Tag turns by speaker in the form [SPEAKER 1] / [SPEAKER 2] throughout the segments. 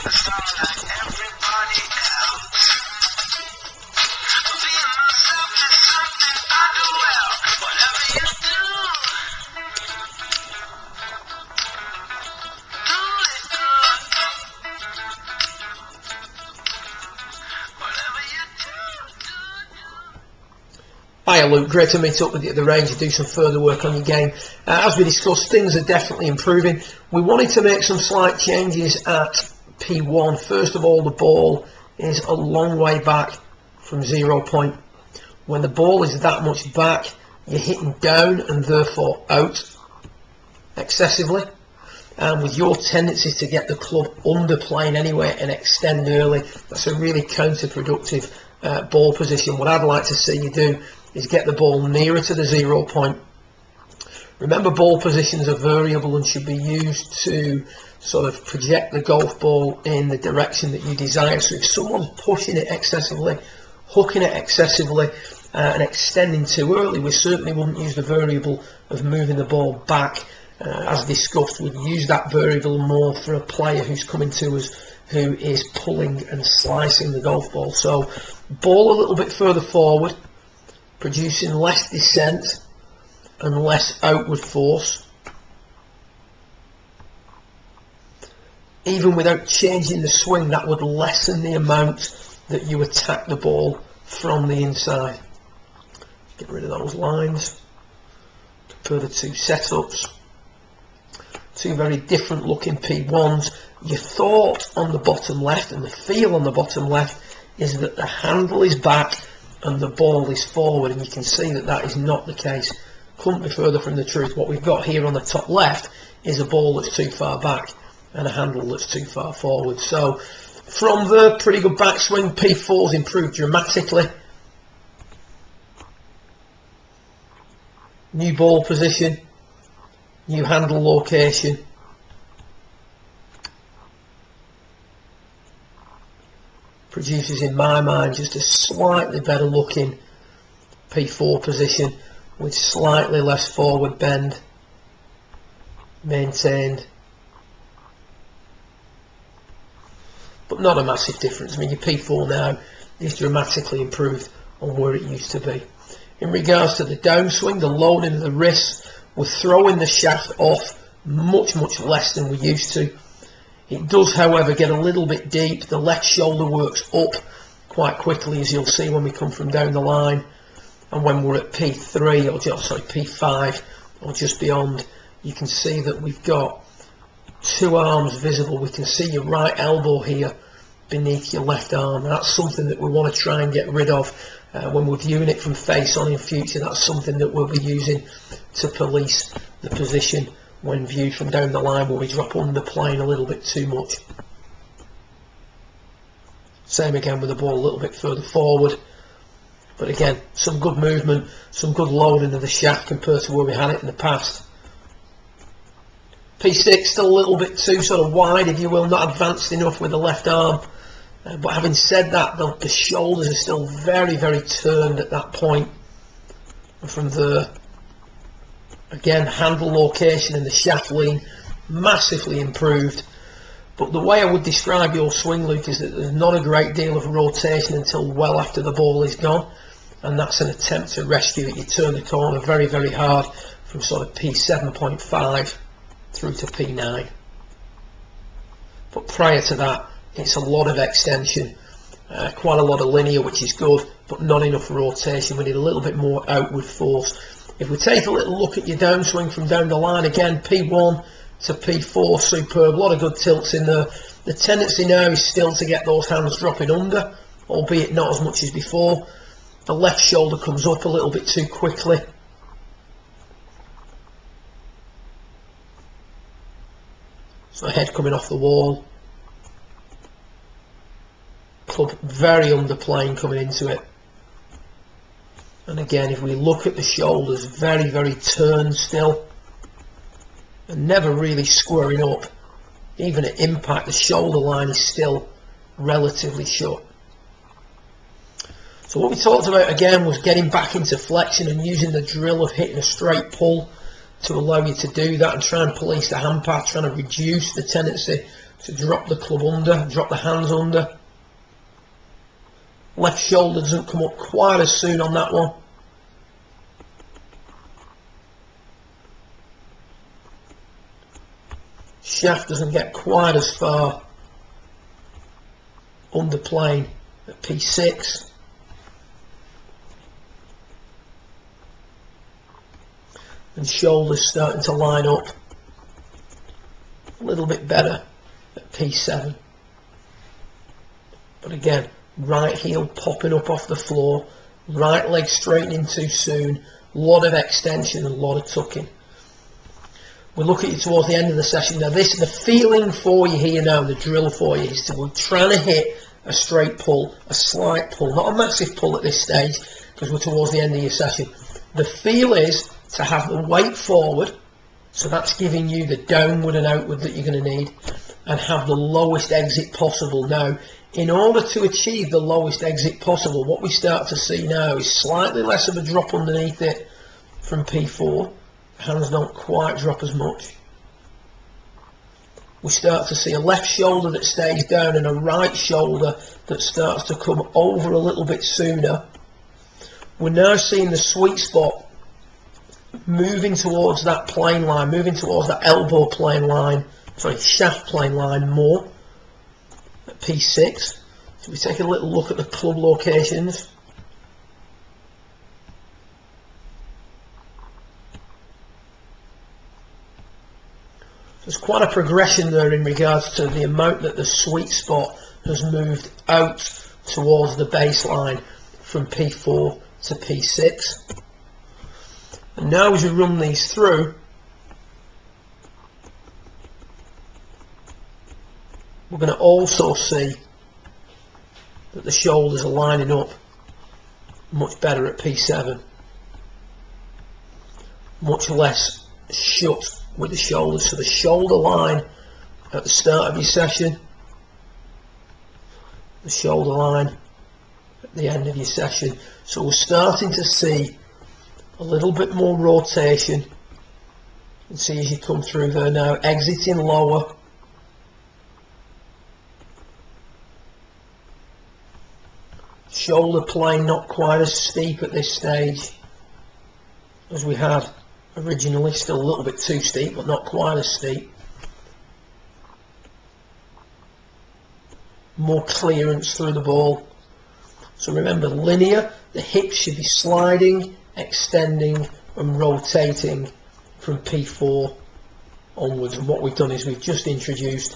[SPEAKER 1] Hiya Luke, great to meet up with you at the range and do some further work on your game. As we discussed, things are definitely improving. We wanted to make some slight changes at P1. First of all, the ball is a long way back from 0 point. When the ball is that much back, you're hitting down and therefore out excessively. And with your tendency to get the club under plane anyway and extend early, that's a really counterproductive ball position. What I'd like to see you do is get the ball nearer to the 0 point. Remember, ball positions are variable and should be used to sort of project the golf ball in the direction that you desire. So if someone's pushing it excessively, hooking it excessively, and extending too early, we certainly wouldn't use the variable of moving the ball back. As discussed, we'd use that variable more for a player who's coming to us who is pulling and slicing the golf ball. So ball a little bit further forward, producing less descent and less outward force. Even without changing the swing, that would lessen the amount that you attack the ball from the inside. Get rid of those lines. Compare the two setups. Two very different looking P1s. Your thought on the bottom left and the feel on the bottom left is that the handle is back and the ball is forward, and you can see that that is not the case. Couldn't be further from the truth. What we've got here on the top left is a ball that's too far back and a handle that's too far forward. So from the pretty good backswing, P4's improved dramatically. New ball position, new handle location. Produces, in my mind, just a slightly better looking P4 position with slightly less forward bend maintained, but not a massive difference. I mean, your P4 now is dramatically improved on where it used to be. In regards to the downswing, the loading of the wrist, we're throwing the shaft off much less than we used to. It does, however, get a little bit deep. The left shoulder works up quite quickly, as you'll see when we come from down the line. And when we're at P3, or just, sorry, P5, or just beyond, you can see that we've got two arms visible. We can see your right elbow here beneath your left arm. That's something that we want to try and get rid of when we're viewing it from face on in future. That's something that we'll be using to police the position when viewed from down the line, where we drop under plane a little bit too much. Same again with the ball a little bit further forward. But again, some good movement, some good loading of the shaft compared to where we had it in the past. P6 still a little bit too sort of wide, if you will, not advanced enough with the left arm. But having said that, the shoulders are still very turned at that point. And from there, again, handle location and the shaft lean massively improved. But the way I would describe your swing, Luke, is that there's not a great deal of rotation until well after the ball is gone, and that's an attempt to rescue it. You turn the corner very hard from sort of P7.5 through to P9. But prior to that, it's a lot of extension, quite a lot of linear, which is good, but not enough rotation. We need a little bit more outward force. If we take a little look at your downswing from down the line, again, P1 to P4, superb. A lot of good tilts in there. The tendency now is still to get those hands dropping under, albeit not as much as before. The left shoulder comes up a little bit too quickly. So head coming off the wall. Club very underplane coming into it. And again, if we look at the shoulders, very turned still, and never really squaring up. Even at impact, the shoulder line is still relatively short. So what we talked about again was getting back into flexion and using the drill of hitting a straight pull to allow you to do that and try and police the hand path, trying to reduce the tendency So drop the club under, drop the hands under. Left shoulder doesn't come up quite as soon on that one. Shaft doesn't get quite as far under plane at P6. And shoulders starting to line up a little bit better at P7. But again, right heel popping up off the floor, right leg straightening too soon, a lot of extension and a lot of tucking. We'll look at you towards the end of the session. Now the feeling for you here now, the drill for you is to we're trying to hit a straight pull, a slight pull, not a massive pull at this stage because we're towards the end of your session. The feel is to have the weight forward, so that's giving you the downward and outward that you're going to need, and have the lowest exit possible. Now, in order to achieve the lowest exit possible, what we start to see now is slightly less of a drop underneath it from P4. Hands don't quite drop as much. We start to see a left shoulder that stays down and a right shoulder that starts to come over a little bit sooner. We're now seeing the sweet spot moving towards that plane line, moving towards that elbow plane line, sorry, shaft plane line more at P6. So we take a little look at the club locations. There's quite a progression there in regards to the amount that the sweet spot has moved out towards the baseline from P4 to P6. And now as we run these through, we're going to also see that the shoulders are lining up much better at P7. Much less shut with the shoulders. So the shoulder line at the start of your session, the shoulder line at the end of your session. So we're starting to see a little bit more rotation. You can see as you come through there now, exiting lower. Shoulder plane not quite as steep at this stage as we had originally, still a little bit too steep, but not quite as steep. More clearance through the ball. So remember, linear, the hips should be sliding, extending and rotating from P4 onwards. And what we've done is we've just introduced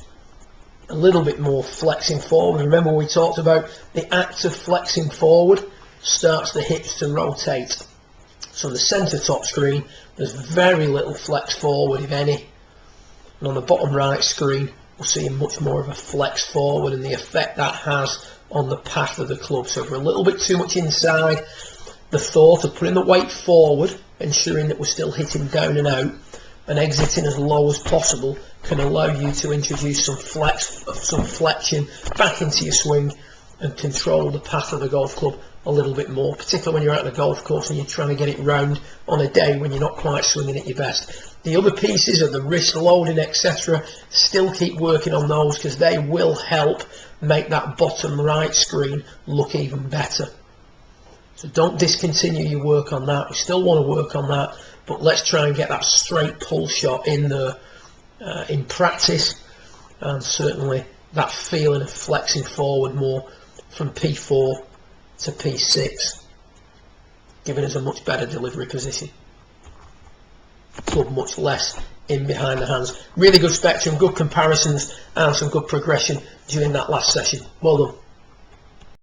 [SPEAKER 1] a little bit more flexing forward. Remember we talked about the act of flexing forward starts the hips to rotate. So the centre top screen, there's very little flex forward, if any. And on the bottom right screen, we're seeing much more of a flex forward and the effect that has on the path of the club. So if we're a little bit too much inside, the thought of putting the weight forward, ensuring that we're still hitting down and out, and exiting as low as possible can allow you to introduce some flexion back into your swing and control the path of the golf club a little bit more, particularly when you're out on a golf course and you're trying to get it round on a day when you're not quite swinging at your best. The other pieces of the wrist loading, etc., still keep working on those because they will help make that bottom right screen look even better. So don't discontinue your work on that. We still want to work on that, but let's try and get that straight pull shot in there in practice, and certainly that feeling of flexing forward more from P4 to P6, giving us a much better delivery position. Club much less in behind the hands. Really good spectrum, good comparisons and some good progression during that last session. Well done.